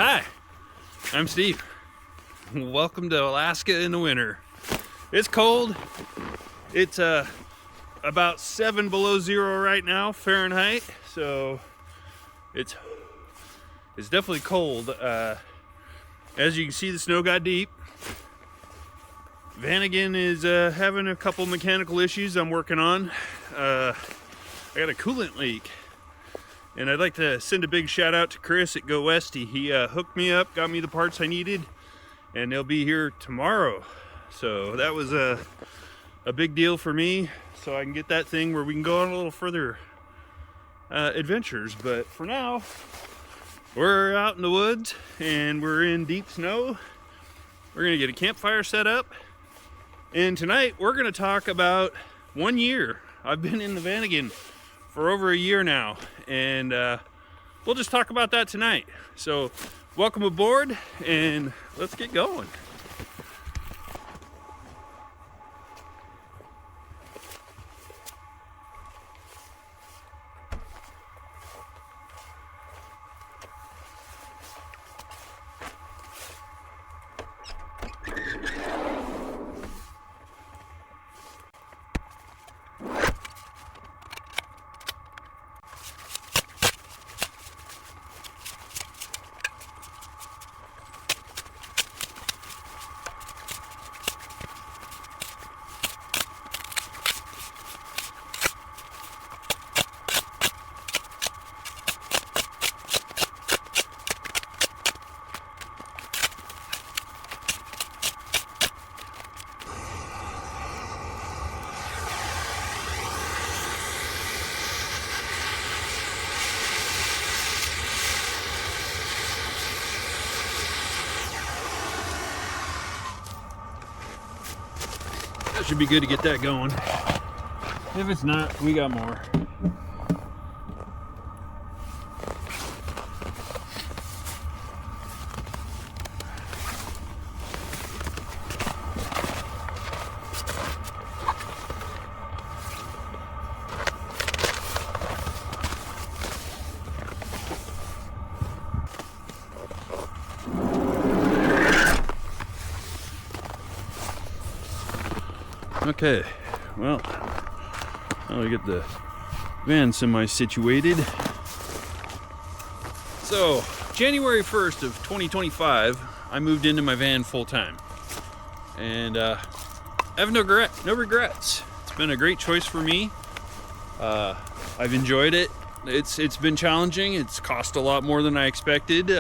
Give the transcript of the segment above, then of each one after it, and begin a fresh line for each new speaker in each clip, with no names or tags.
Hi, I'm Steve. Welcome to Alaska in the winter. It's cold. It's about 7 below zero right now, Fahrenheit. So it's definitely cold. As you can see, the snow got deep. Vanagon is having a couple mechanical issues I'm working on. I got a coolant leak. And I'd like to send a big shout out to Chris at Go Westy. He hooked me up, got me the parts I needed, and they'll be here tomorrow. So that was a big deal for me, so I can get that thing where we can go on a little further adventures. But for now, we're out in the woods and we're in deep snow. We're gonna get a campfire set up. And tonight we're gonna talk about 1 year. I've been in the Vanagon for over a year now, and we'll just talk about that tonight. So welcome aboard and let's get going. That should be good to get that going. If it's not, we got more. Okay, well, now we get the van semi-situated. So, January 1st of 2025, I moved into my van full-time. And I have no regrets. It's been a great choice for me. I've enjoyed it. It's been challenging. It's cost a lot more than I expected.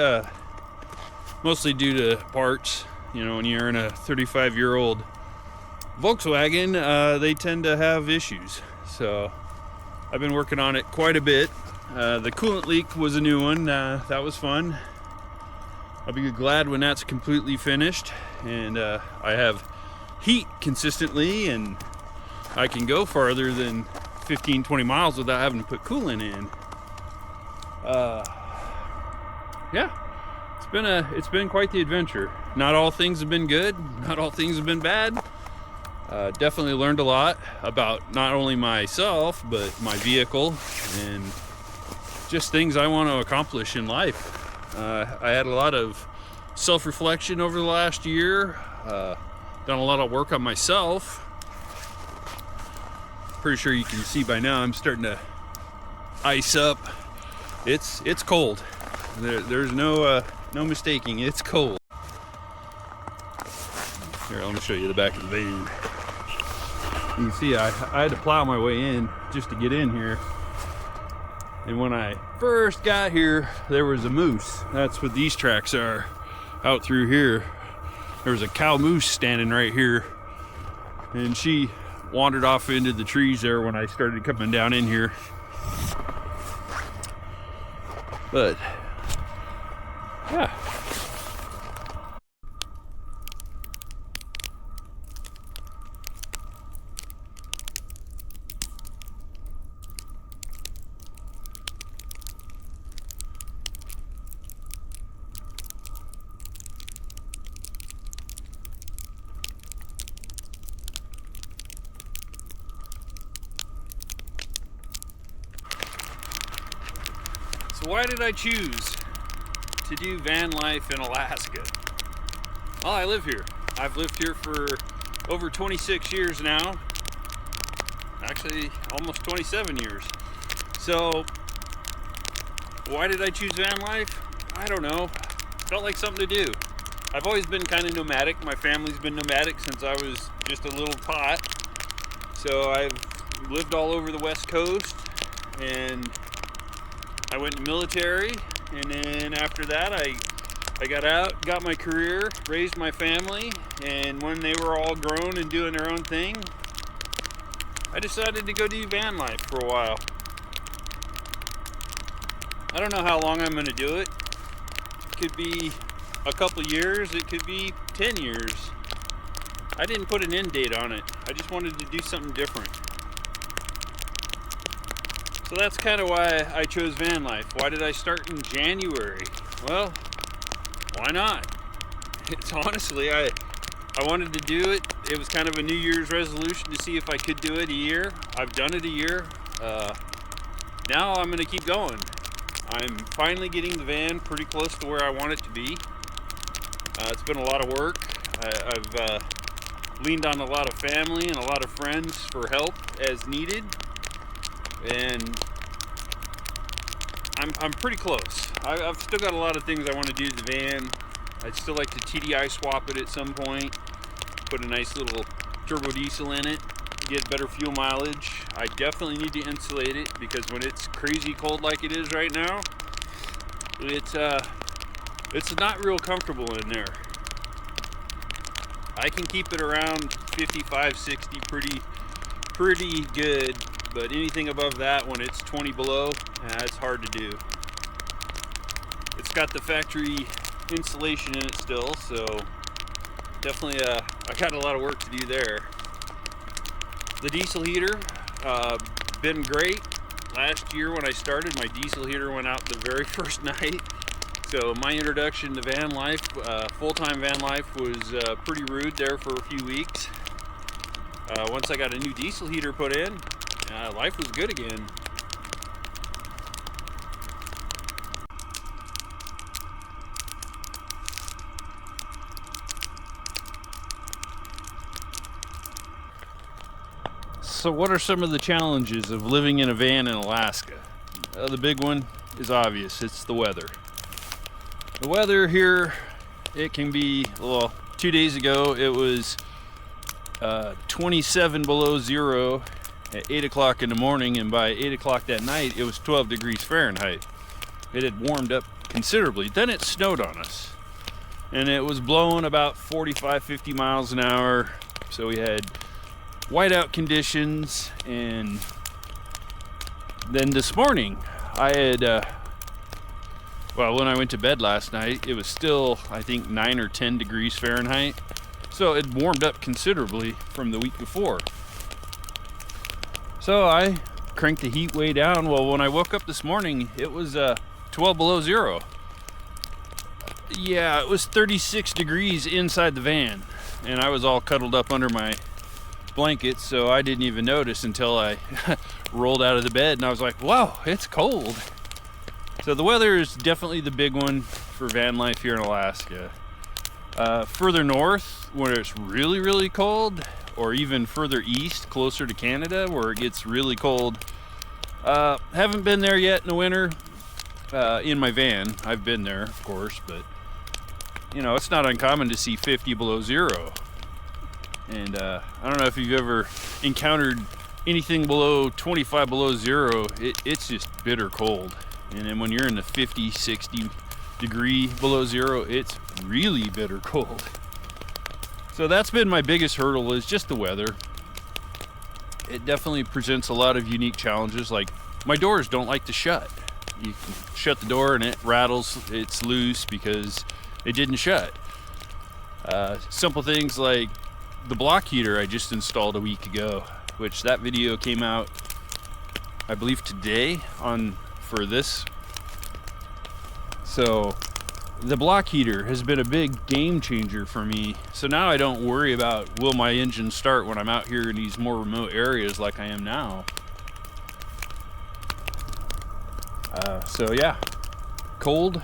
Mostly due to parts. You know, when you're in a 35-year-old Volkswagen, they tend to have issues. So I've been working on it quite a bit. The coolant leak was a new one. That was fun. I'll be glad when that's completely finished and I have heat consistently and I can go farther than 15-20 miles without having to put coolant in. Yeah, it's been quite the adventure. Not all things have been good, not all things have been bad. Definitely learned a lot about not only myself, but my vehicle and just things I want to accomplish in life. I had a lot of self-reflection over the last year, done a lot of work on myself. Pretty sure you can see by now I'm starting to ice up. It's cold. There's no mistaking, it's cold. Here, let me show you the back of the van. You can see I had to plow my way in just to get in here. And when I first got here, there was a moose. That's what these tracks are out through here. There was a cow moose standing right here. And she wandered off into the trees there when I started coming down in here. But, yeah. So why did I choose to do van life in Alaska? Well, I live here. I've lived here for over 26 years now. Actually, almost 27 years. So, why did I choose van life? I don't know. Felt like something to do. I've always been kind of nomadic. My family's been nomadic since I was just a little tot. So I've lived all over the West Coast, and I went to military, and then after that I got out, got my career, raised my family, and when they were all grown and doing their own thing, I decided to go do van life for a while. I don't know how long I'm going to do it. It could be a couple years, it could be 10 years. I didn't put an end date on it. I just wanted to do something different. So that's kind of why I chose van life. Why did I start in January? Well, why not? It's honestly, I wanted to do it. It was kind of a New Year's resolution to see if I could do it a year. I've done it a year. Now I'm going to keep going. I'm finally getting the van pretty close to where I want it to be. It's been a lot of work. I've leaned on a lot of family and a lot of friends for help as needed, and I'm pretty close. I've still got a lot of things I want to do to the van. I'd still like to TDI swap it at some point, put a nice little turbo diesel in it, get better fuel mileage. I definitely need to insulate it because when it's crazy cold like it is right now, it's not real comfortable in there. I can keep it around 55, 60 pretty good, but anything above that when it's 20 below, it's hard to do. It's got the factory insulation in it still, so definitely I got a lot of work to do there. The diesel heater, been great. Last year when I started, my diesel heater went out the very first night. So my introduction to van life, full-time van life, was pretty rude there for a few weeks. Once I got a new diesel heater put in, life was good again. So what are some of the challenges of living in a van in Alaska? The big one is obvious. It's the weather. The weather here, it can be, well, 2 days ago it was 27 below zero at 8 o'clock in the morning, and by 8 o'clock that night it was 12 degrees Fahrenheit. It had warmed up considerably. Then it snowed on us, and it was blowing about 45-50 miles an hour, so we had whiteout conditions. And then this morning I had well, when I went to bed last night, it was still, I think, 9 or 10 degrees Fahrenheit. So it warmed up considerably from the week before. So I cranked the heat way down. Well, when I woke up this morning, it was 12 below zero. Yeah, it was 36 degrees inside the van, and I was all cuddled up under my blankets, so I didn't even notice until I rolled out of the bed, and I was like, wow, it's cold. So the weather is definitely the big one for van life here in Alaska. Further north, where it's really, really cold, or even further east, closer to Canada, where it gets really cold. Haven't been there yet in the winter in my van. I've been there, of course, but you know, it's not uncommon to see 50 below zero. And I don't know if you've ever encountered anything below 25 below zero. It's just bitter cold. And then when you're in the 50, 60 degree below zero, it's really bitter cold. So that's been my biggest hurdle, is just the weather. It definitely presents a lot of unique challenges. Like, my doors don't like to shut. You can shut the door and it rattles, it's loose because it didn't shut. Simple things like the block heater I just installed a week ago, which that video came out, I believe, today for this. So the block heater has been a big game changer for me. So now I don't worry about will my engine start when I'm out here in these more remote areas like I am now. So yeah, cold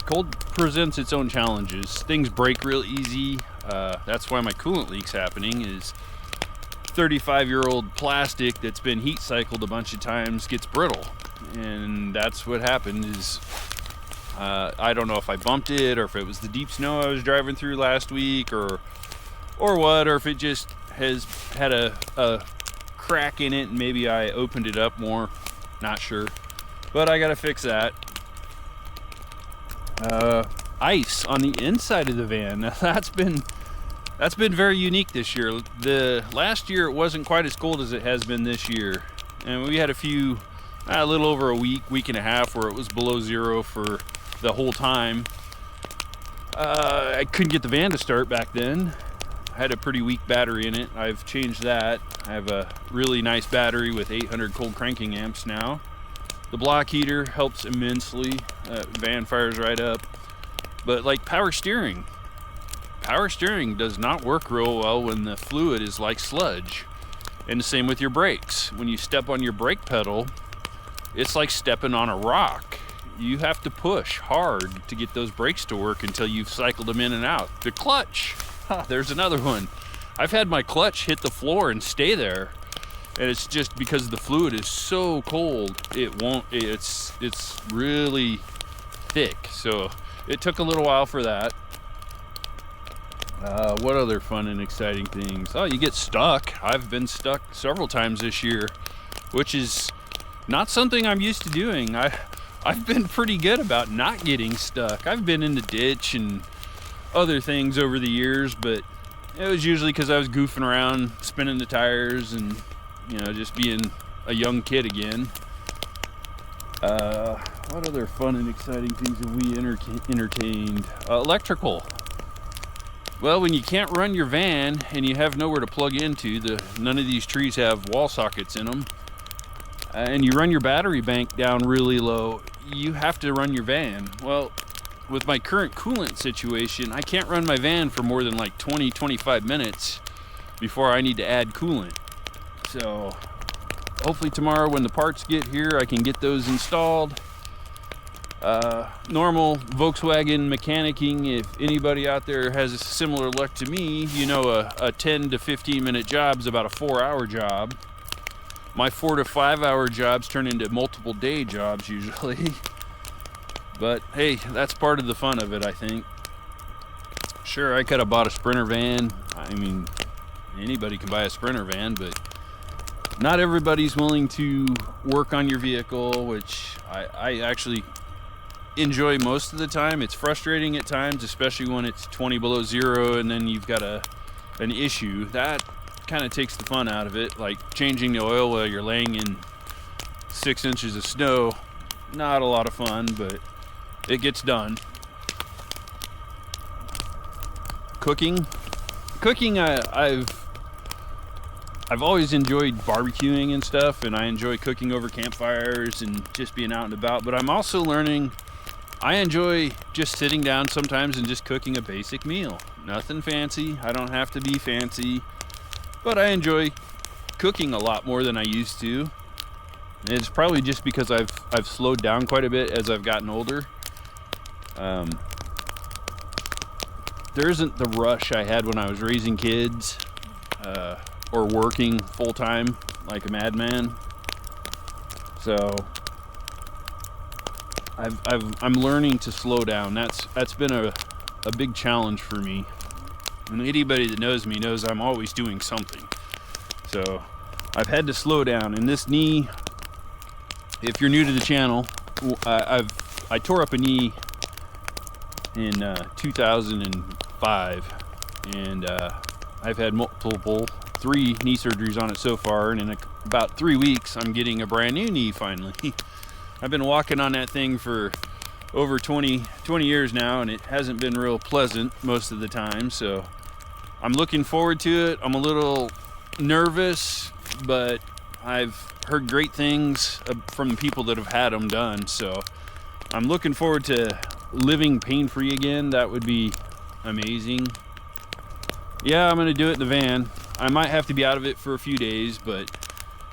cold presents its own challenges. Things break real easy. That's why my coolant leak's happening. Is 35-year-old plastic that's been heat cycled a bunch of times gets brittle, and that's what happened. Is I don't know if I bumped it, or if it was the deep snow I was driving through last week, or what, or if it just has had a crack in it and maybe I opened it up more. Not sure, but I gotta fix that. Ice on the inside of the van. Now, that's been very unique this year. The last year it wasn't quite as cold as it has been this year, and we had a little over a week and a half where it was below zero for the whole time. I couldn't get the van to start back then. I had a pretty weak battery in it. I've changed that. I have a really nice battery with 800 cold cranking amps now. The block heater helps immensely. Van fires right up. But like power steering does not work real well when the fluid is like sludge. And the same with your brakes. When you step on your brake pedal, it's like stepping on a rock. You have to push hard to get those brakes to work until you've cycled them in and out. The clutch, there's another one. I've had my clutch hit the floor and stay there, and it's just because the fluid is so cold, it's really thick. So it took a little while for that. What other fun and exciting things? Oh, you get stuck. I've been stuck several times this year, which is not something I'm used to doing. I've been pretty good about not getting stuck. I've been in the ditch and other things over the years, but it was usually because I was goofing around, spinning the tires, and just being a young kid again. What other fun and exciting things have we entertained? Electrical. Well, when you can't run your van and you have nowhere to plug into, none of these trees have wall sockets in them, and you run your battery bank down really low, you have to run your van. Well, with my current coolant situation, I can't run my van for more than like 20-25 minutes before I need to add coolant. So hopefully tomorrow when the parts get here, I can get those installed. Normal Volkswagen mechanicking, if anybody out there has a similar luck to me, a 10 to 15 minute job is about a 4-hour job. My 4 to 5 hour jobs turn into multiple day jobs usually. But hey, that's part of the fun of it, I think. Sure, I could have bought a Sprinter van. I mean, anybody can buy a Sprinter van, but not everybody's willing to work on your vehicle, which I actually enjoy most of the time. It's frustrating at times, especially when it's 20 below zero and then you've got an issue. That kind of takes the fun out of it, like changing the oil while you're laying in 6 inches of snow. Not a lot of fun, but it gets done. Cooking, I've always enjoyed barbecuing and stuff, and I enjoy cooking over campfires and just being out and about, but I'm also learning I enjoy just sitting down sometimes and just cooking a basic meal. Nothing fancy. I don't have to be fancy, but I enjoy cooking a lot more than I used to. And it's probably just because I've slowed down quite a bit as I've gotten older. There isn't the rush I had when I was raising kids or working full time like a madman. So I'm learning to slow down. That's been a big challenge for me. And anybody that knows me knows I'm always doing something. So I've had to slow down. And this knee, if you're new to the channel, I tore up a knee in 2005, and I've had 3 knee surgeries on it so far, and in about 3 weeks I'm getting a brand new knee finally. I've been walking on that thing for over 20 years now, and it hasn't been real pleasant most of the time, so I'm looking forward to it. I'm a little nervous, but I've heard great things from the people that have had them done, so I'm looking forward to living pain-free again. That would be amazing. Yeah, I'm gonna do it in the van. I might have to be out of it for a few days, but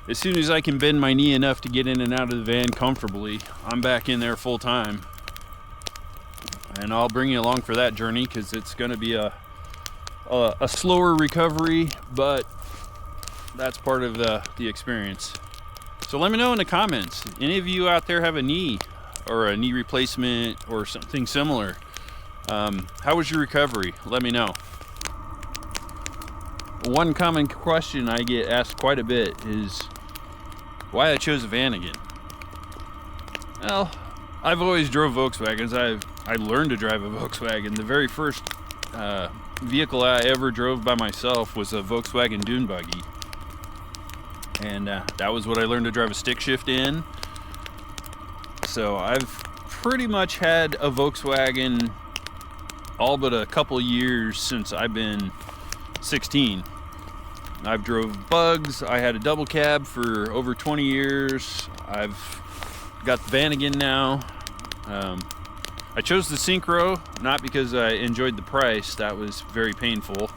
as soon as I can bend my knee enough to get in and out of the van comfortably, I'm back in there full time. and I'll bring you along for that journey, because it's going to be a slower recovery, but that's part of the experience. So let me know in the comments, any of you out there have a knee or a knee replacement or something similar? How was your recovery? Let me know. One common question I get asked quite a bit is why I chose a Vanagon. Well, I've always drove Volkswagens. I learned to drive a Volkswagen. The very first vehicle I ever drove by myself was a Volkswagen dune buggy, and that was what I learned to drive a stick shift in. So I've pretty much had a Volkswagen all but a couple years since I've been 16. I've drove bugs. I had a double cab for over 20 years. I've got the Vanagon now. I chose the Syncro not because I enjoyed the price. That was very painful,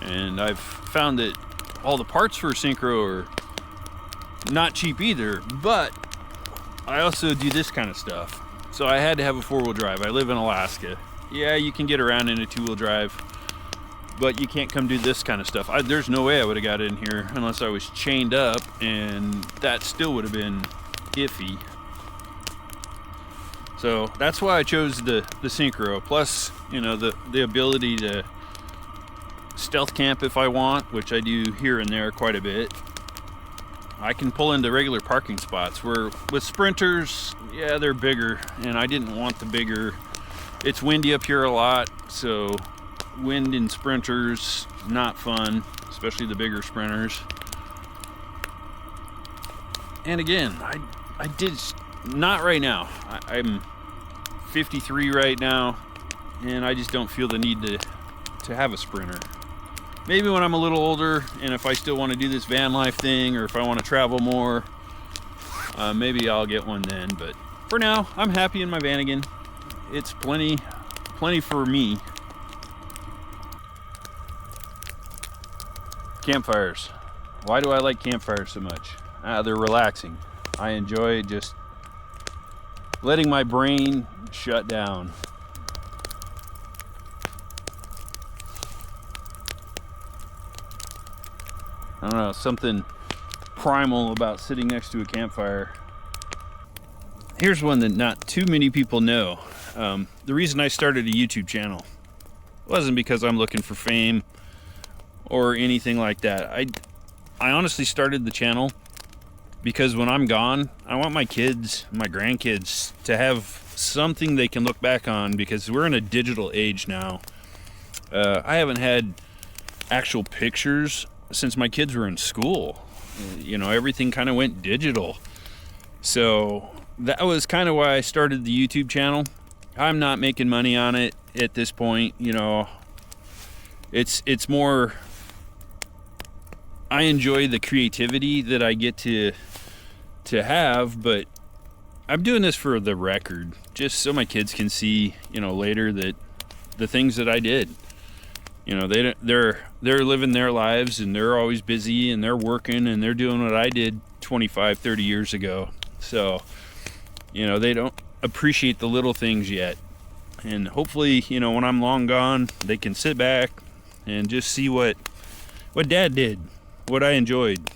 and I've found that all the parts for Syncro are not cheap either, but I also do this kind of stuff, so I had to have a four-wheel drive. I live in Alaska. Yeah, you can get around in a two-wheel drive, but you can't come do this kind of stuff. There's no way I would have got in here unless I was chained up, and that still would have been iffy. So that's why I chose the Syncro. Plus, you know, the ability to stealth camp if I want, which I do here and there quite a bit. I can pull into regular parking spots, where with Sprinters, yeah, they're bigger, and I didn't want the bigger. It's windy up here a lot, so wind in Sprinters, not fun, especially the bigger Sprinters. And again, I did, not right now. I'm 53 right now, and I just don't feel the need to have a Sprinter. Maybe when I'm a little older, and if I still want to do this van life thing, or if I want to travel more, maybe I'll get one then. But for now, I'm happy in my Vanagon. It's plenty for me. Campfires. Why do I like campfires so much? They're relaxing. I enjoy just letting my brain shut down. I don't know, something primal about sitting next to a campfire. Here's one that not too many people know. The reason I started a YouTube channel wasn't because I'm looking for fame or anything like that. I honestly started the channel because when I'm gone, I want my kids, my grandkids, to have something they can look back on, because we're in a digital age now. I haven't had actual pictures since my kids were in school. You know, everything kind of went digital. So that was kind of why I started the YouTube channel. I'm not making money on it at this point. You know, it's more, I enjoy the creativity that I get to have, but I'm doing this for the record, just so my kids can see, you know, later that the things that I did. You know, they're living their lives, and they're always busy, and they're working, and they're doing what I did 25, 30 years ago. So, you know, they don't appreciate the little things yet. And hopefully, you know, when I'm long gone, they can sit back and just see what Dad did, what I enjoyed.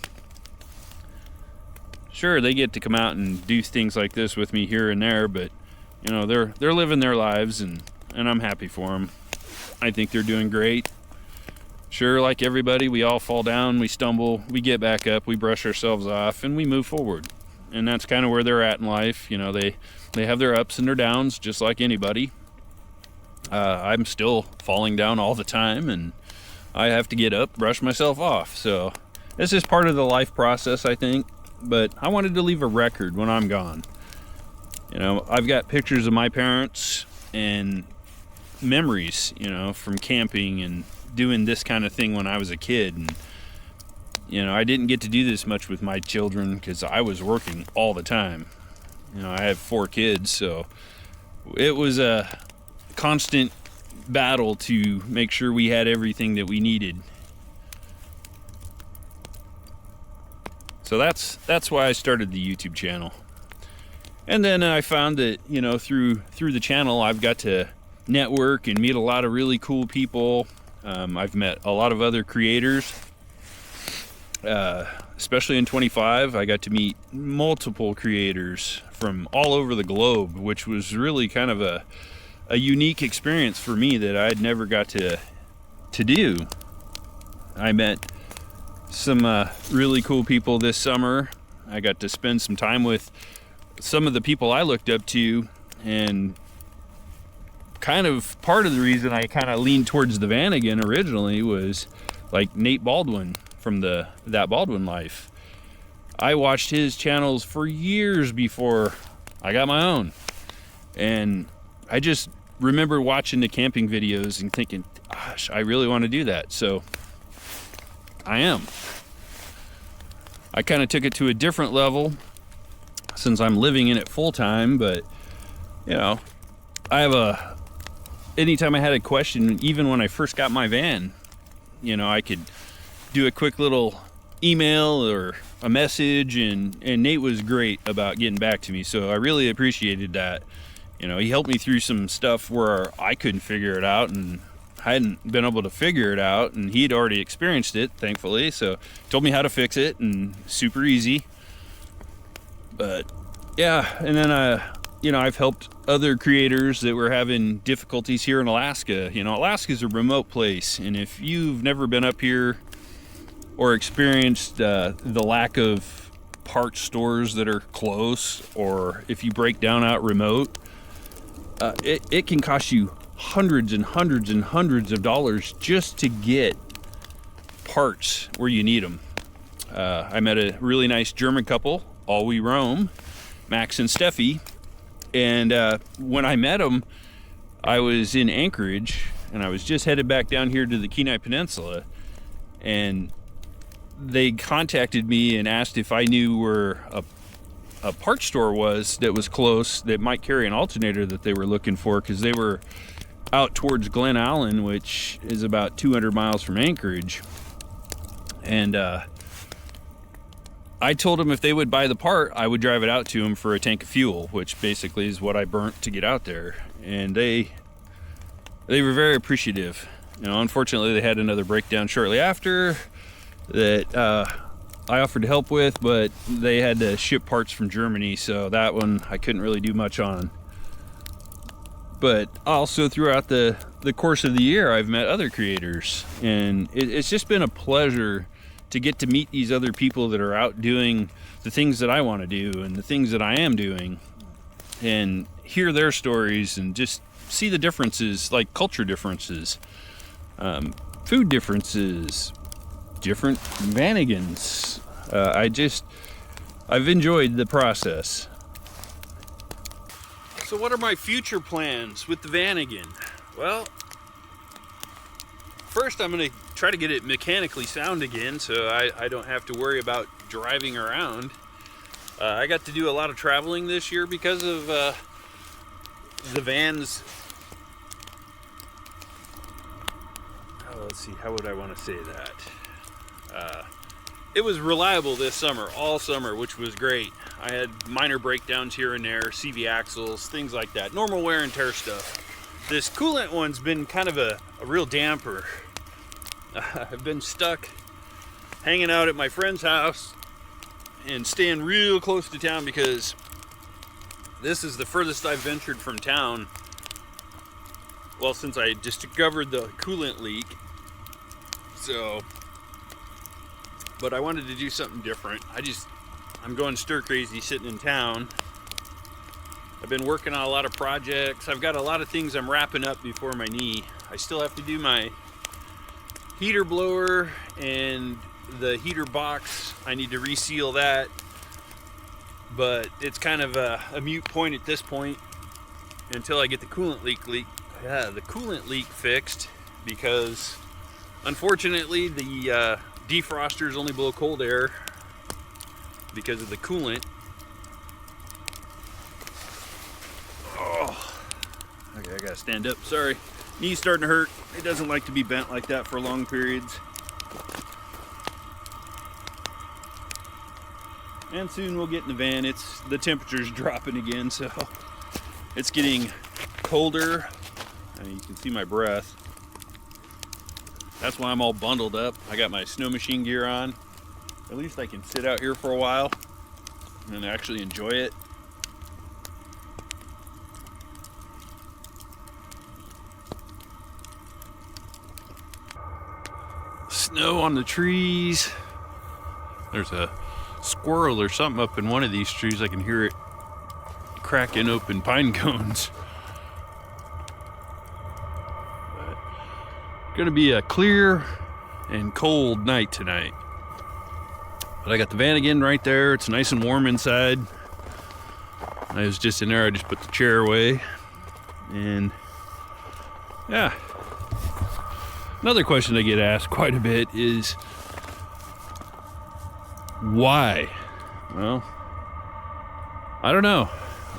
Sure, they get to come out and do things like this with me here and there, but, you know, they're living their lives, and I'm happy for them. I think they're doing great. Sure, like everybody, we all fall down, we stumble, we get back up, we brush ourselves off, and we move forward. And that's kind of where they're at in life. You know, they have their ups and their downs, just like anybody. I'm still falling down all the time, and I have to get up, brush myself off. So this is part of the life process, I think. But I wanted to leave a record when I'm gone. You know, I've got pictures of my parents and memories, you know, from camping and doing this kind of thing when I was a kid. And, you know, I didn't get to do this much with my children because I was working all the time. You know, I have 4 kids, so it was a constant battle to make sure we had everything that we needed. So that's why I started the YouTube channel. And then I found that, you know, through the channel, I've got to network and meet a lot of really cool people. I've met a lot of other creators, especially in 25. I got to meet multiple creators from all over the globe, which was really kind of a unique experience for me that I'd never got to do. I met some really cool people this summer. I got to spend some time with some of the people I looked up to, and kind of part of the reason I kind of leaned towards the Vanagon originally was like Nate Baldwin from That Baldwin Life. I watched his channels for years before I got my own, and I just remember watching the camping videos and thinking, gosh, I really want to do that. So I am. I kind of took it to a different level since I'm living in it full time, but you know, anytime I had a question, even when I first got my van, you know, I could do a quick little email or a message, and Nate was great about getting back to me. So I really appreciated that. You know, he helped me through some stuff where I couldn't figure it out, and I hadn't been able to figure it out, and he'd already experienced it, thankfully. So told me how to fix it, and super easy. But yeah, and then you know, I've helped other creators that were having difficulties here in Alaska. You know, Alaska's a remote place, and if you've never been up here or experienced the lack of parts stores that are close, or if you break down out remote, it can cost you hundreds and hundreds and hundreds of dollars just to get parts where you need them. I met a really nice German couple, all we roam, Max and Steffi, and when I met them, I was in Anchorage, and I was just headed back down here to the Kenai Peninsula, and they contacted me and asked if I knew where a parts store was that was close that might carry an alternator that they were looking for, because they were out towards Glen Allen, which is about 200 miles from Anchorage. And I told them if they would buy the part, I would drive it out to them for a tank of fuel, which basically is what I burnt to get out there. And they were very appreciative. You know, unfortunately, they had another breakdown shortly after that I offered to help with, but they had to ship parts from Germany, so that one I couldn't really do much on. But also throughout the course of the year, I've met other creators, and it's just been a pleasure to get to meet these other people that are out doing the things that I want to do and the things that I am doing, and hear their stories and just see the differences, like culture differences, food differences, different Vanagons. I've enjoyed the process. So what are my future plans with the Vanagon? Well, first I'm going to try to get it mechanically sound again, so I don't have to worry about driving around. I got to do a lot of traveling this year because of the van's, let's see, how would I want to say that? It was reliable this summer, all summer, which was great. I had minor breakdowns here and there, CV axles, things like that. Normal wear and tear stuff. This coolant one's been kind of a real damper. I've been stuck hanging out at my friend's house and staying real close to town because this is the furthest I've ventured from town. Well, since I discovered the coolant leak. So, but I wanted to do something different. I'm going stir crazy sitting in town. I've been working on a lot of projects. I've got a lot of things I'm wrapping up before my knee. I still have to do my heater blower and the heater box. I need to reseal that, but it's kind of a moot point at this point until I get the coolant leak fixed, because unfortunately the defrosters only blow cold air because of the coolant. Oh, okay, I gotta stand up, sorry. Knee's starting to hurt. It doesn't like to be bent like that for long periods. And soon we'll get in the van. The temperature's dropping again, so it's getting colder and you can see my breath. That's why I'm all bundled up. I got my snow machine gear on. At least I can sit out here for a while and actually enjoy it. Snow on the trees. There's a squirrel or something up in one of these trees. I can hear it cracking open pine cones. But gonna be a clear and cold night tonight. But I got the Vanagon right there. It's nice and warm inside. I was just in there. I just put the chair away. And yeah. Another question I get asked quite a bit is why? Well, I don't know.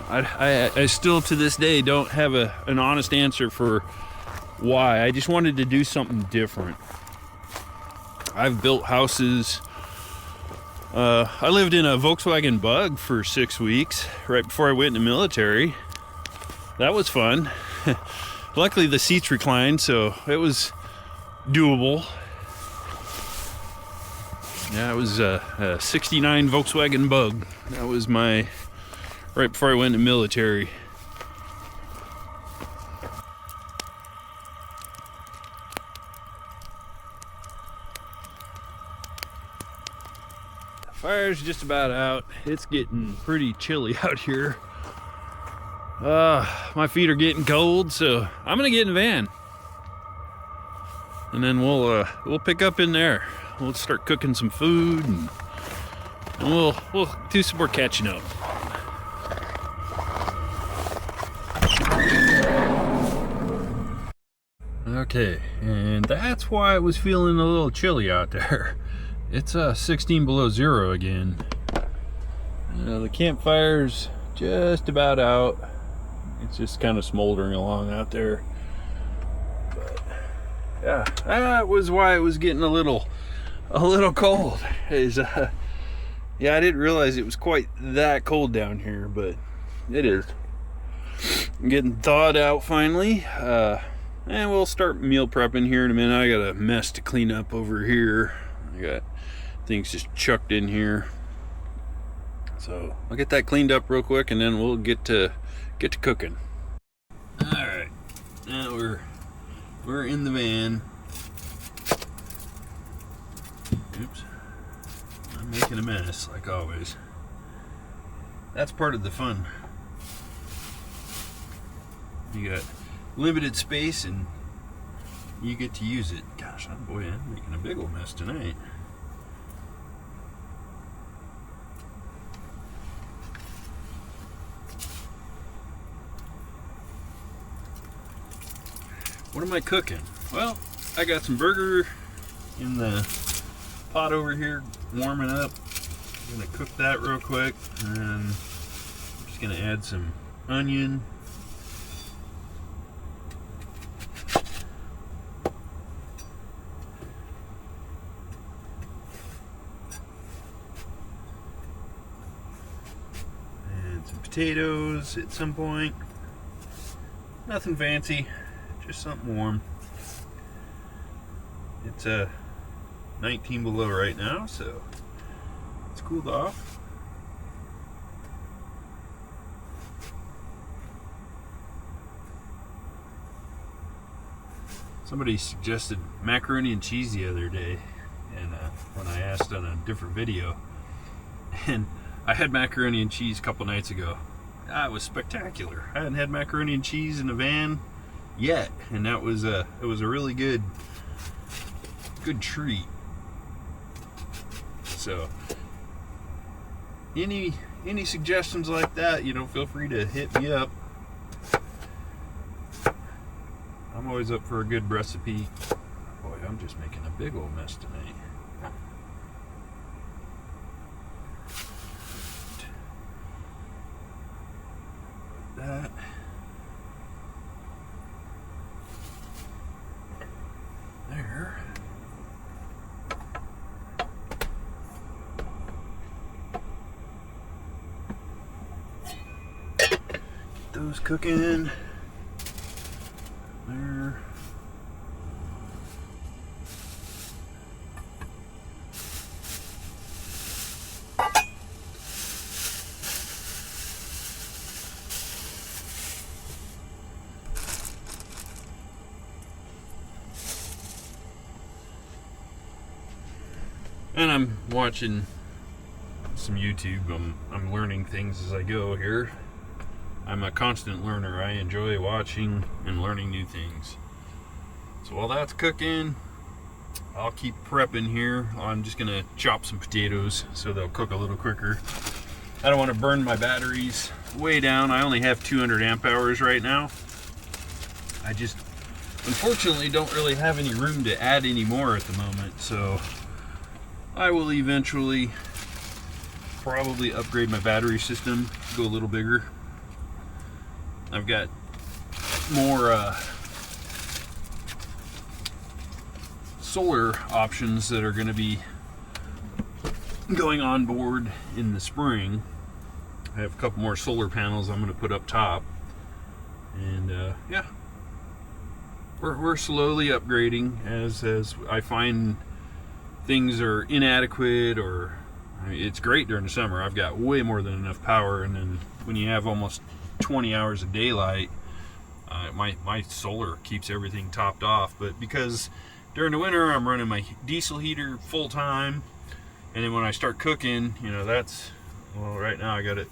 I still to this day don't have an honest answer for why. I just wanted to do something different. I've built houses. I lived in a Volkswagen Bug for 6 weeks right before I went in the military. That was fun. Luckily the seats reclined, so it was doable. Yeah, it was a 69 Volkswagen Bug. That was my, right before I went in the military. The fire's just about out. It's getting pretty chilly out here. My feet are getting cold, so I'm gonna get in the van. And then we'll pick up in there. We'll start cooking some food, and we'll do some more catching up. Okay, and that's why it was feeling a little chilly out there. It's 16 below zero again. The campfire's just about out. It's just kind of smoldering along out there. But yeah, that was why it was getting a little cold. Yeah, I didn't realize it was quite that cold down here, but it is. I'm getting thawed out finally. And we'll start meal prepping here in a minute. I got a mess to clean up over here. I got things just chucked in here. So I'll get that cleaned up real quick, and then we'll get to cooking. All right, now we're in the van. Oops, I'm making a mess like always. That's part of the fun. You got limited space and you get to use it. Gosh, boy, I'm making a big old mess tonight. What am I cooking? Well, I got some burger in the pot over here warming up. I'm gonna cook that real quick, and I'm just gonna add some onion. And some potatoes at some point. Nothing fancy. Just something warm. It's 19 below right now, so it's cooled off. Somebody suggested macaroni and cheese the other day, and when I asked on a different video, and I had macaroni and cheese a couple nights ago. It was spectacular. I hadn't had macaroni and cheese in a van yet, and it was a really good treat. So any suggestions like that, feel free to hit me up. I'm always up for a good recipe. Boy, I'm just making a big old mess tonight. Put that. There. Get those cooking. There And I'm watching some YouTube. I'm learning things as I go here. I'm a constant learner. I enjoy watching and learning new things. So while that's cooking, I'll keep prepping here. I'm just gonna chop some potatoes so they'll cook a little quicker. I don't want to burn my batteries way down. I only have 200 amp hours right now. I just unfortunately don't really have any room to add any more at the moment, so I will eventually probably upgrade my battery system, go a little bigger. I've got more solar options that are going to be going on board in the spring. I have a couple more solar panels I'm going to put up top, and yeah, we're slowly upgrading as I find things are inadequate, or I mean, it's great during the summer. I've got way more than enough power, and then when you have almost 20 hours of daylight, my solar keeps everything topped off. But because during the winter I'm running my diesel heater full time, and then when I start cooking, you know, that's, well, right now I got it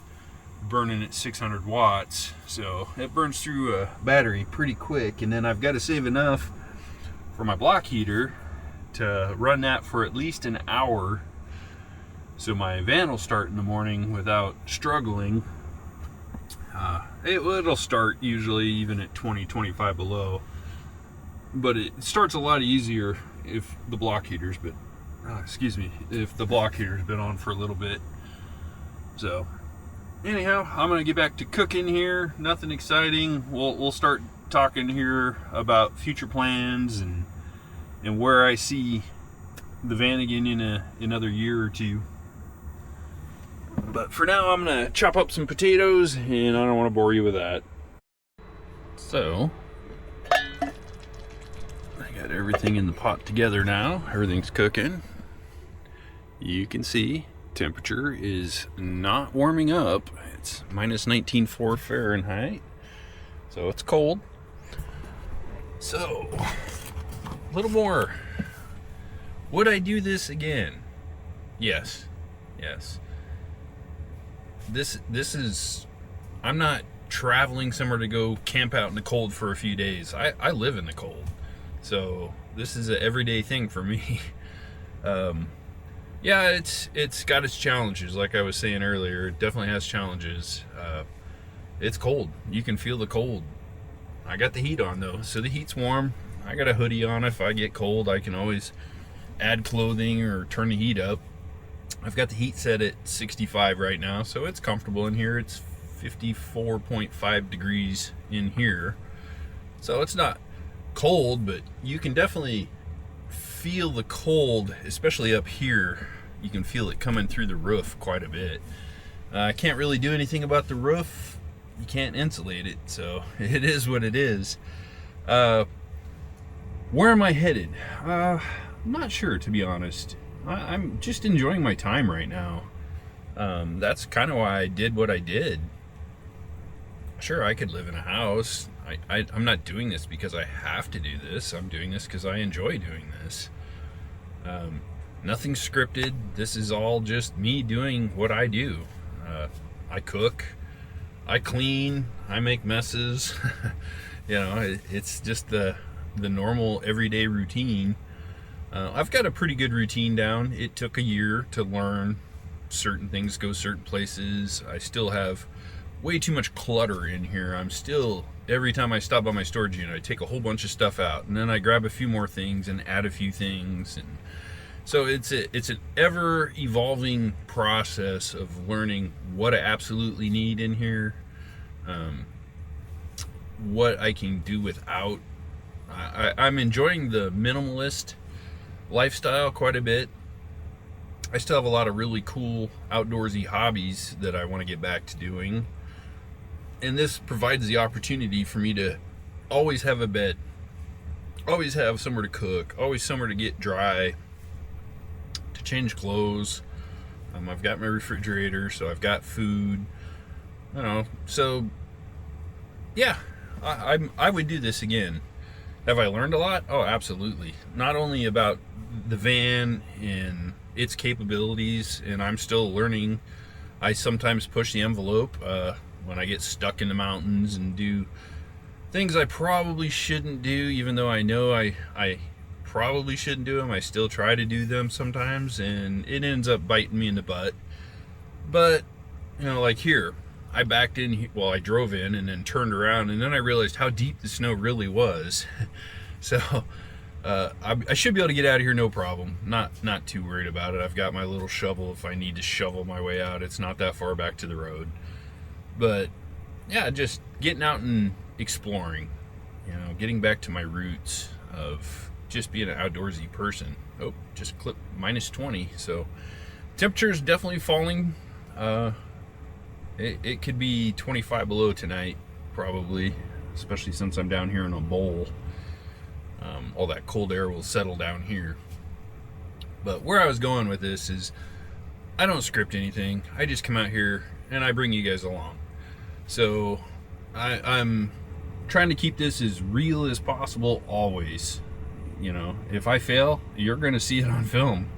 burning at 600 watts, so it burns through a battery pretty quick. And then I've got to save enough for my block heater to run that for at least an hour, so my van will start in the morning without struggling. It'll start usually even at 20-25 below, but it starts a lot easier if the block heater's been if the block heater's been on for a little bit. So anyhow, I'm gonna get back to cooking here. Nothing exciting. We'll start talking here about future plans and where I see the Vanagon in another year or two. But for now, I'm gonna chop up some potatoes, and I don't want to bore you with that. So I got everything in the pot together now. Everything's cooking. You can see temperature is not warming up. It's minus 19.4 Fahrenheit, so it's cold. So a little more. Would I do this again? Yes. This is, I'm not traveling somewhere to go camp out in the cold for a few days. I live in the cold, so this is an everyday thing for me. Yeah, it's got its challenges. Like I was saying earlier, it definitely has challenges. It's cold. You can feel the cold. I got the heat on though, so the heat's warm. I got a hoodie on. If I get cold, I can always add clothing or turn the heat up. I've got the heat set at 65 right now, so it's comfortable in here. It's 54.5 degrees in here, so it's not cold, but you can definitely feel the cold, especially up here. You can feel it coming through the roof quite a bit. I can't really do anything about the roof. You can't insulate it, so it is what it is. Where am I headed? I'm not sure, to be honest. I'm just enjoying my time right now. That's kind of why I did what I did. Sure, I could live in a house. I'm not doing this because I have to do this. I'm doing this because I enjoy doing this. Nothing scripted. This is all just me doing what I do. I cook, I clean, I make messes. You know, it's just the normal everyday routine. I've got a pretty good routine down. It took a year to learn certain things, go certain places. I still have way too much clutter in here. I'm still, every time I stop by my storage unit, I take a whole bunch of stuff out, and then I grab a few more things and add a few things. And so it's an ever evolving process of learning what I absolutely need in here, what I can do without. I'm enjoying the minimalist lifestyle quite a bit. I still have a lot of really cool outdoorsy hobbies that I want to get back to doing, and this provides the opportunity for me to always have a bed, always have somewhere to cook, always somewhere to get dry, to change clothes. I've got my refrigerator, so I've got food. I don't know. So yeah, I would do this again. Have I learned a lot? Oh, absolutely. Not only about the van and its capabilities, and I'm still learning. I sometimes push the envelope when I get stuck in the mountains and do things I probably shouldn't do, even though I know I probably shouldn't do them. I still try to do them sometimes, and it ends up biting me in the butt. But, you know, like here, I backed in, well, I drove in and then turned around, and then I realized how deep the snow really was. So I should be able to get out of here no problem. Not too worried about it. I've got my little shovel if I need to shovel my way out. It's not that far back to the road. But yeah, just getting out and exploring, you know, getting back to my roots of just being an outdoorsy person. Oh, just clipped -20, so temperature is definitely falling. It could be 25 below tonight, probably, especially since I'm down here in a bowl. All that cold air will settle down here. But where I was going with this is, I don't script anything. I just come out here and I bring you guys along. So I'm trying to keep this as real as possible always. You know, if I fail, you're going to see it on film.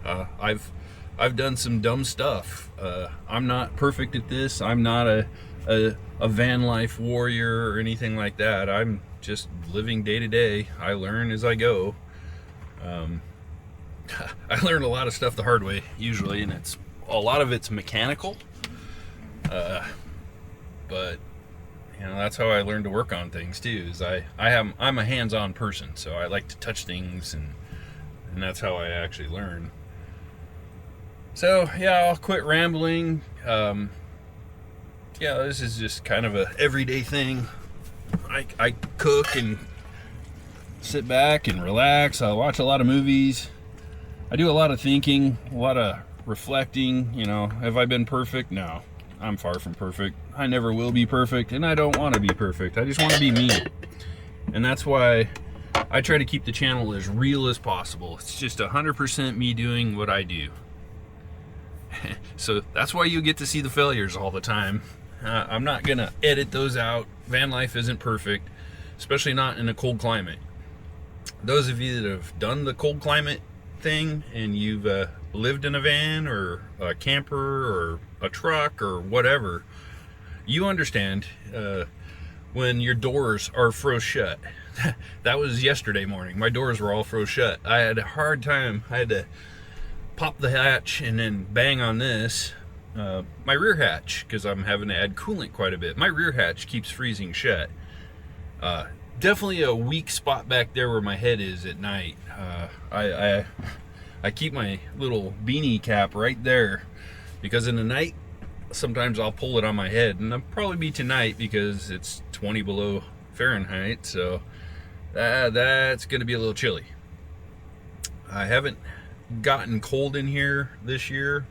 I've done some dumb stuff. I'm not perfect at this. I'm not a van life warrior or anything like that. I'm just living day to day. I learn as I go. I learned a lot of stuff the hard way usually, and a lot of it's mechanical. But you know, that's how I learned to work on things too. Is I'm a hands-on person, so I like to touch things, and that's how I actually learn. So yeah, I'll quit rambling. Yeah, this is just kind of a everyday thing. I cook and sit back and relax. I watch a lot of movies. I do a lot of thinking, a lot of reflecting. You know, have I been perfect? No, I'm far from perfect. I never will be perfect, and I don't want to be perfect. I just want to be me. And that's why I try to keep the channel as real as possible. It's just 100% me doing what I do. So that's why you get to see the failures all the time. I'm not gonna edit those out. Van life isn't perfect, especially not in a cold climate. Those of you that have done the cold climate thing and you've lived in a van or a camper or a truck or whatever, you understand when your doors are froze shut. That was yesterday morning. My doors were all froze shut. I had a hard time. I had to pop the hatch and then bang on this. My rear hatch, because I'm having to add coolant quite a bit. My rear hatch keeps freezing shut. Definitely a weak spot back there where my head is at night. I keep my little beanie cap right there, because in the night sometimes I'll pull it on my head, and it'll probably be tonight because it's 20 below Fahrenheit, so that's gonna be a little chilly. I haven't gotten cold in here this year.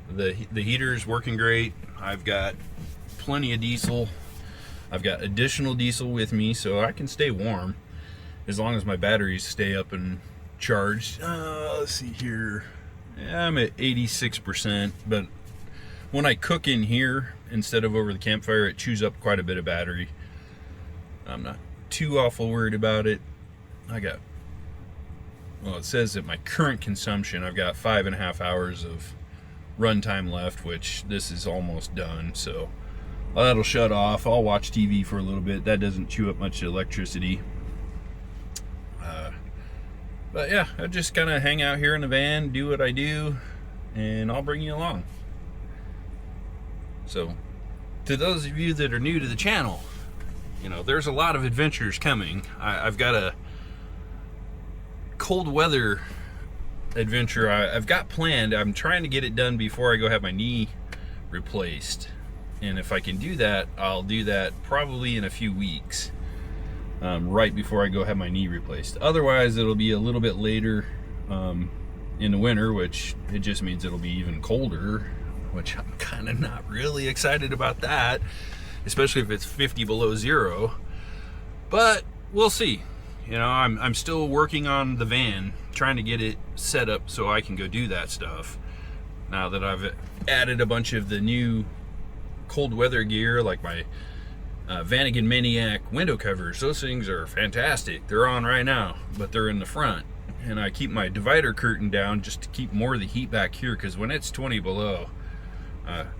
The heater is working great. I've got plenty of diesel. I've got additional diesel with me, so I can stay warm as long as my batteries stay up and charged. Let's see here. Yeah, I'm at 86%, but when I cook in here instead of over the campfire, it chews up quite a bit of battery. I'm not too awful worried about it. Well, it says that my current consumption, I've got 5.5 hours of runtime left, which this is almost done, so that'll shut off. I'll watch TV for a little bit. That doesn't chew up much electricity. But yeah, I just kind of hang out here in the van, do what I do, and I'll bring you along. So, to those of you that are new to the channel, you know, there's a lot of adventures coming. I've got a cold weather adventure I've got planned. I'm trying to get it done before I go have my knee replaced, and if I can do that, I'll do that probably in a few weeks, right before I go have my knee replaced. Otherwise it'll be a little bit later in the winter, which it just means it'll be even colder, which I'm kind of not really excited about that, especially if it's 50 below zero. But we'll see. You know, I'm still working on the van, trying to get it set up so I can go do that stuff. Now that I've added a bunch of the new cold weather gear, like my Vanagon Maniac window covers, those things are fantastic. They're on right now, but they're in the front. and I keep my divider curtain down just to keep more of the heat back here, because when it's 20 below,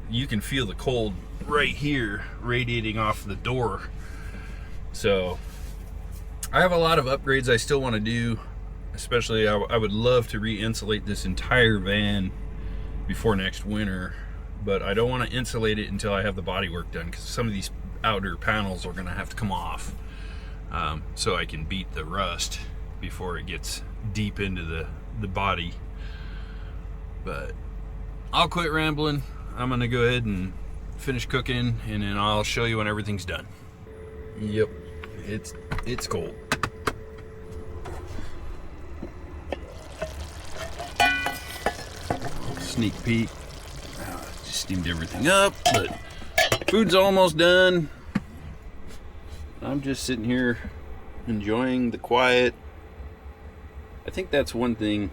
you can feel the cold right here radiating off the door. So I have a lot of upgrades I still want to do. Especially I would love to re-insulate this entire van before next winter, but I don't want to insulate it until I have the bodywork done, because some of these outer panels are going to have to come off, so I can beat the rust before it gets deep into the body. But I'll quit rambling. I'm going to go ahead and finish cooking, and then I'll show you when everything's done. Yep, it's cold. Sneak peek. Just steamed everything up, but food's almost done. I'm just sitting here enjoying the quiet. I think that's one thing,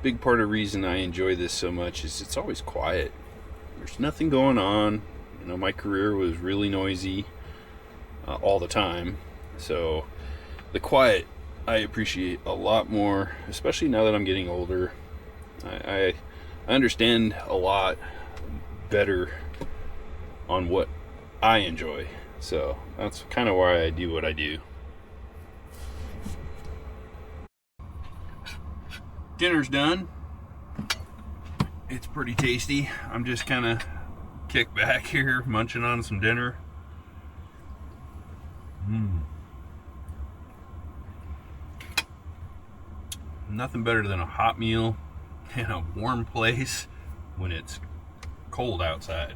big part of the reason I enjoy this so much is it's always quiet. There's nothing going on. You know, my career was really noisy all the time, so the quiet I appreciate a lot more, especially now that I'm getting older. I understand a lot better on what I enjoy, so that's kind of why I do what I do. Dinner's done. It's pretty tasty. I'm just kind of kicked back here munching on some dinner. Nothing better than a hot meal in a warm place when it's cold outside.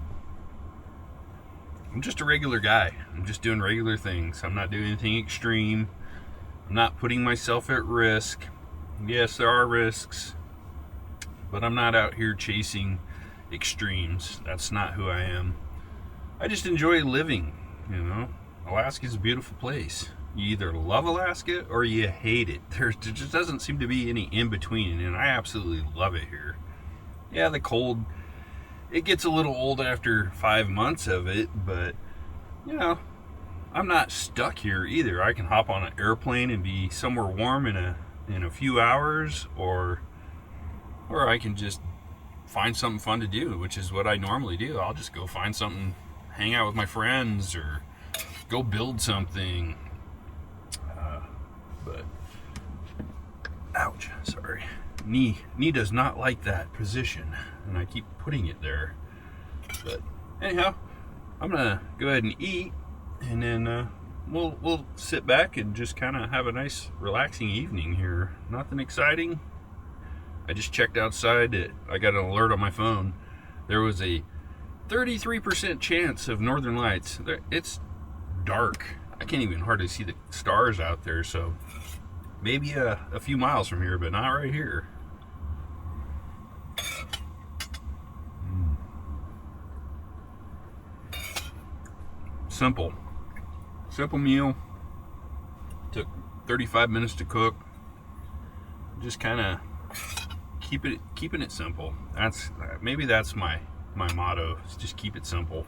I'm just a regular guy. I'm just doing regular things. I'm not doing anything extreme. I'm not putting myself at risk. Yes, there are risks, but I'm not out here chasing extremes. That's not who I am. I just enjoy living, you know. Alaska's a beautiful place. You either love Alaska or you hate it. There just doesn't seem to be any in between, and I absolutely love it here. Yeah, the cold, it gets a little old after 5 months of it, but you know, I'm not stuck here either. I can hop on an airplane and be somewhere warm in a few hours, or I can just find something fun to do, which is what I normally do. I'll just go find something, hang out with my friends, or go build something. But ouch, sorry, knee does not like that position, and I keep putting it there. But anyhow, I'm gonna go ahead and eat, and then we'll sit back and just kind of have a nice relaxing evening here. Nothing exciting. I just checked outside. I got an alert on my phone. There was a 33% chance of northern lights. It's dark. I can't even hardly see the stars out there, so maybe a few miles from here, but not right here. Simple meal. Took 35 minutes to cook. Just kind of keeping it simple. Maybe that's my motto. Is just keep it simple.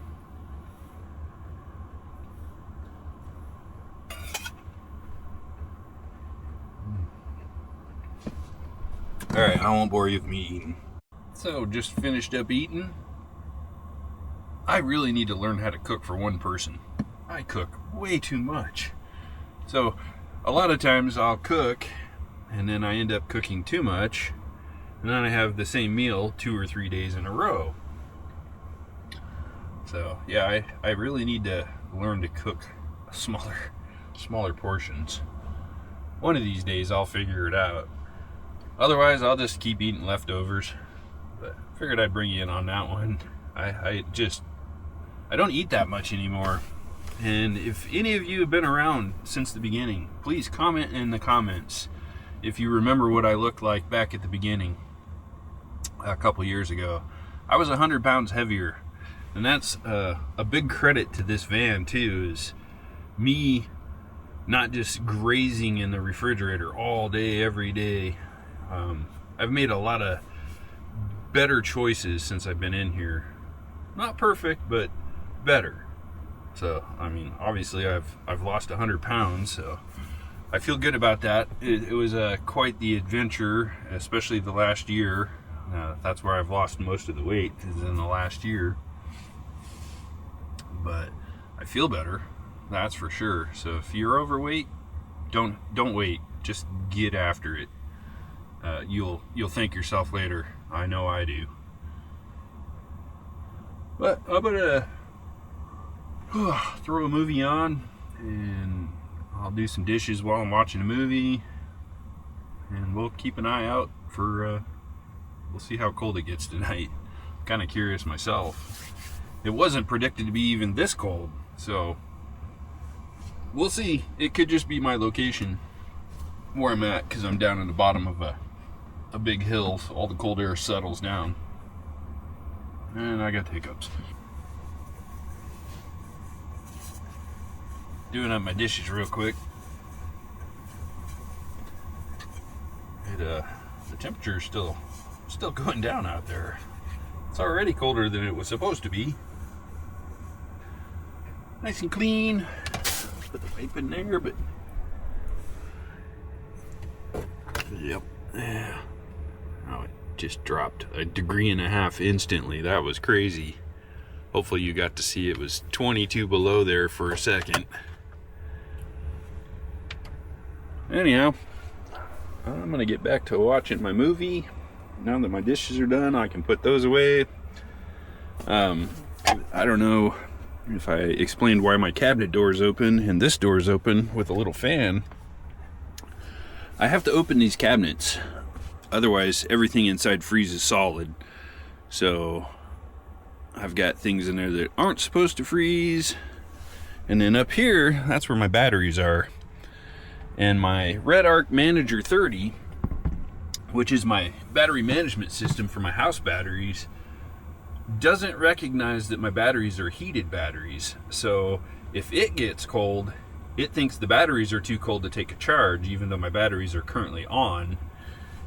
Alright, I won't bore you with me eating. So, just finished up eating. I really need to learn how to cook for one person. I cook way too much. So, a lot of times I'll cook, and then I end up cooking too much, and then I have the same meal 2 or 3 days in a row. So, yeah, I really need to learn to cook smaller portions. One of these days I'll figure it out. Otherwise, I'll just keep eating leftovers. But figured I'd bring you in on that one. I don't eat that much anymore. And if any of you have been around since the beginning, please comment in the comments if you remember what I looked like back at the beginning a couple years ago. I was 100 pounds heavier. And that's a big credit to this van too, is me not just grazing in the refrigerator all day, every day. I've made a lot of better choices since I've been in here. Not perfect, but better. So, I mean, obviously I've lost 100 pounds, so I feel good about that. It was quite the adventure, especially the last year. That's where I've lost most of the weight, is in the last year. But I feel better, that's for sure. So if you're overweight, don't wait. Just get after it. You'll thank yourself later. I know I do. But I'm gonna throw a movie on, and I'll do some dishes while I'm watching a movie, and we'll keep an eye out for we'll see how cold it gets tonight. I'm kind of curious myself. It wasn't predicted to be even this cold, so we'll see. It could just be my location where I'm at, because I'm down in the bottom of a big hill, so all the cold air settles down. And I got hiccups. Doing up my dishes real quick. The temperature is still going down out there. It's already colder than it was supposed to be. Nice and clean. Put the pipe in there, but yep. Yeah. Oh, it just dropped 1.5 degrees instantly. That was crazy. Hopefully you got to see it was 22 below there for a second. Anyhow, I'm gonna get back to watching my movie. Now that my dishes are done, I can put those away. I don't know if I explained why my cabinet door is open and this door is open with a little fan. I have to open these cabinets, otherwise everything inside freezes solid. So I've got things in there that aren't supposed to freeze. And then up here, that's where my batteries are. And my Red Arc Manager 30, which is my battery management system for my house batteries, doesn't recognize that my batteries are heated batteries. So if it gets cold, it thinks the batteries are too cold to take a charge, even though my batteries are currently on,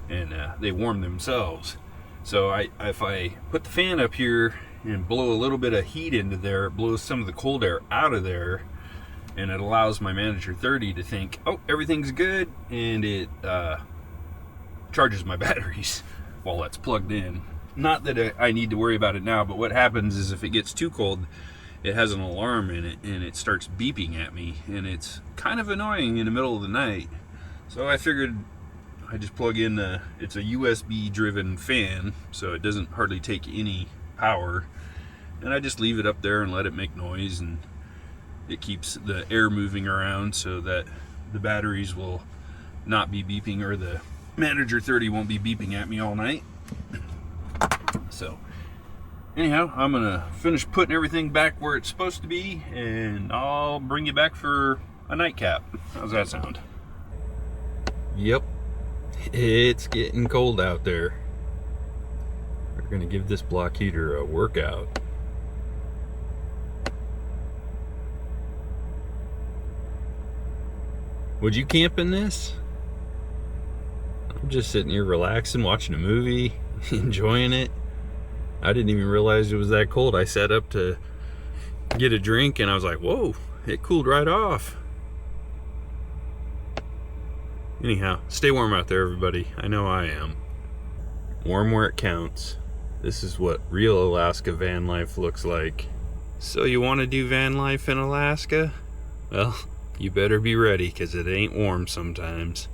and they warm themselves. So if I put the fan up here and blow a little bit of heat into there, it blows some of the cold air out of there, and it allows my Manager 30 to think, oh, everything's good, and it charges my batteries while it's plugged in. Not that I need to worry about it now, but what happens is if it gets too cold, it has an alarm in it, and it starts beeping at me, and it's kind of annoying in the middle of the night. So I figured I just plug in it's a USB driven fan, so it doesn't hardly take any power, and I just leave it up there and let it make noise, and it keeps the air moving around so that the batteries will not be beeping, or the Manager 30 won't be beeping at me all night. So anyhow, I'm gonna finish putting everything back where it's supposed to be, and I'll bring you back for a nightcap. How's that sound? Yep, it's getting cold out there. We're gonna give this block heater a workout. Would you camp in this? I'm just sitting here relaxing, watching a movie, enjoying it. I didn't even realize it was that cold. I sat up to get a drink and I was like, whoa, it cooled right off. Anyhow, stay warm out there, everybody. I know I am. Warm where it counts. This is what real Alaska van life looks like. So you want to do van life in Alaska? Well, you better be ready, because it ain't warm sometimes.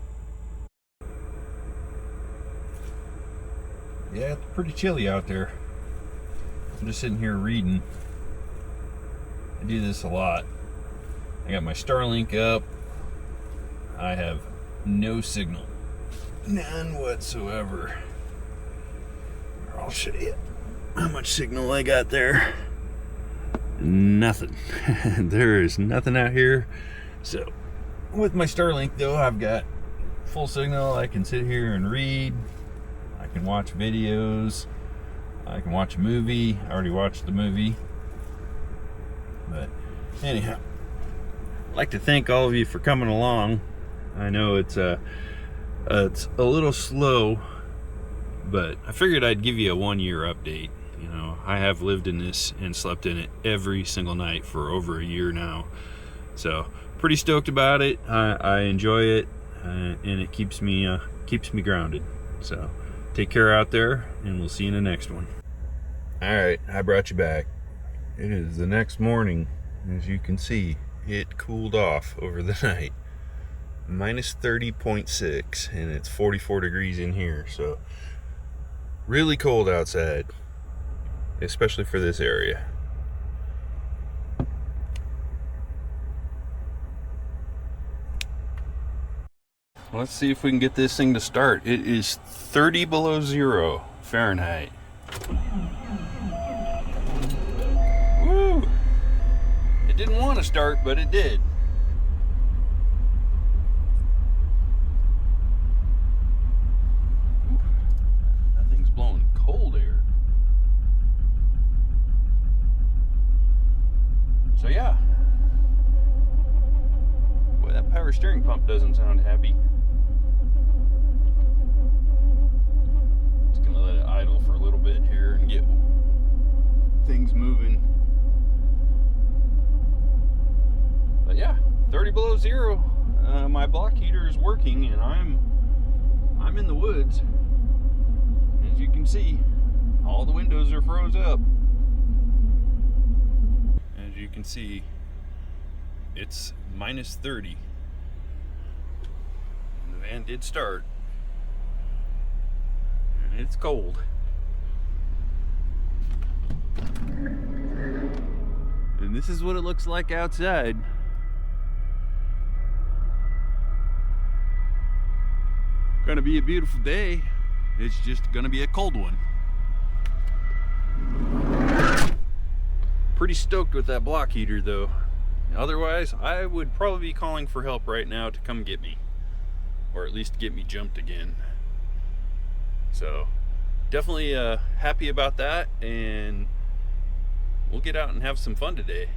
Yeah, it's pretty chilly out there. I'm just sitting here reading. I do this a lot. I got my Starlink up. I have no signal. None whatsoever. I'll show you how much signal I got there. Nothing. There is nothing out here. So, with my Starlink though, I've got full signal. I can sit here and read. I can watch videos. I can watch a movie. I already watched the movie. But anyhow, I'd like to thank all of you for coming along. I know it's a little slow, but I figured I'd give you a 1-year update. You know, I have lived in this and slept in it every single night for over a year now. So pretty stoked about it. I enjoy it, and it keeps me grounded. So take care out there, and we'll see you in the next one. All right, I brought you back. It is the next morning. As you can see, it cooled off over the night. Minus 30.6, and it's 44 degrees in here, so really cold outside, especially for this area. Let's see if we can get this thing to start. It is 30 below zero Fahrenheit. Woo! It didn't want to start, but it did. That thing's blowing cold air. So yeah. Boy, that power steering pump doesn't sound happy. Just gonna let it idle for a little bit here and get things moving. But yeah, 30 below zero. My block heater is working, and I'm in the woods. As you can see, all the windows are froze up. As you can see, it's minus 30. And the van did start, and it's cold. And this is what it looks like outside. Gonna be a beautiful day. It's just gonna be a cold one. Pretty stoked with that block heater though. Otherwise, I would probably be calling for help right now to come get me, or at least get me jumped again. So definitely happy about that, and we'll get out and have some fun today.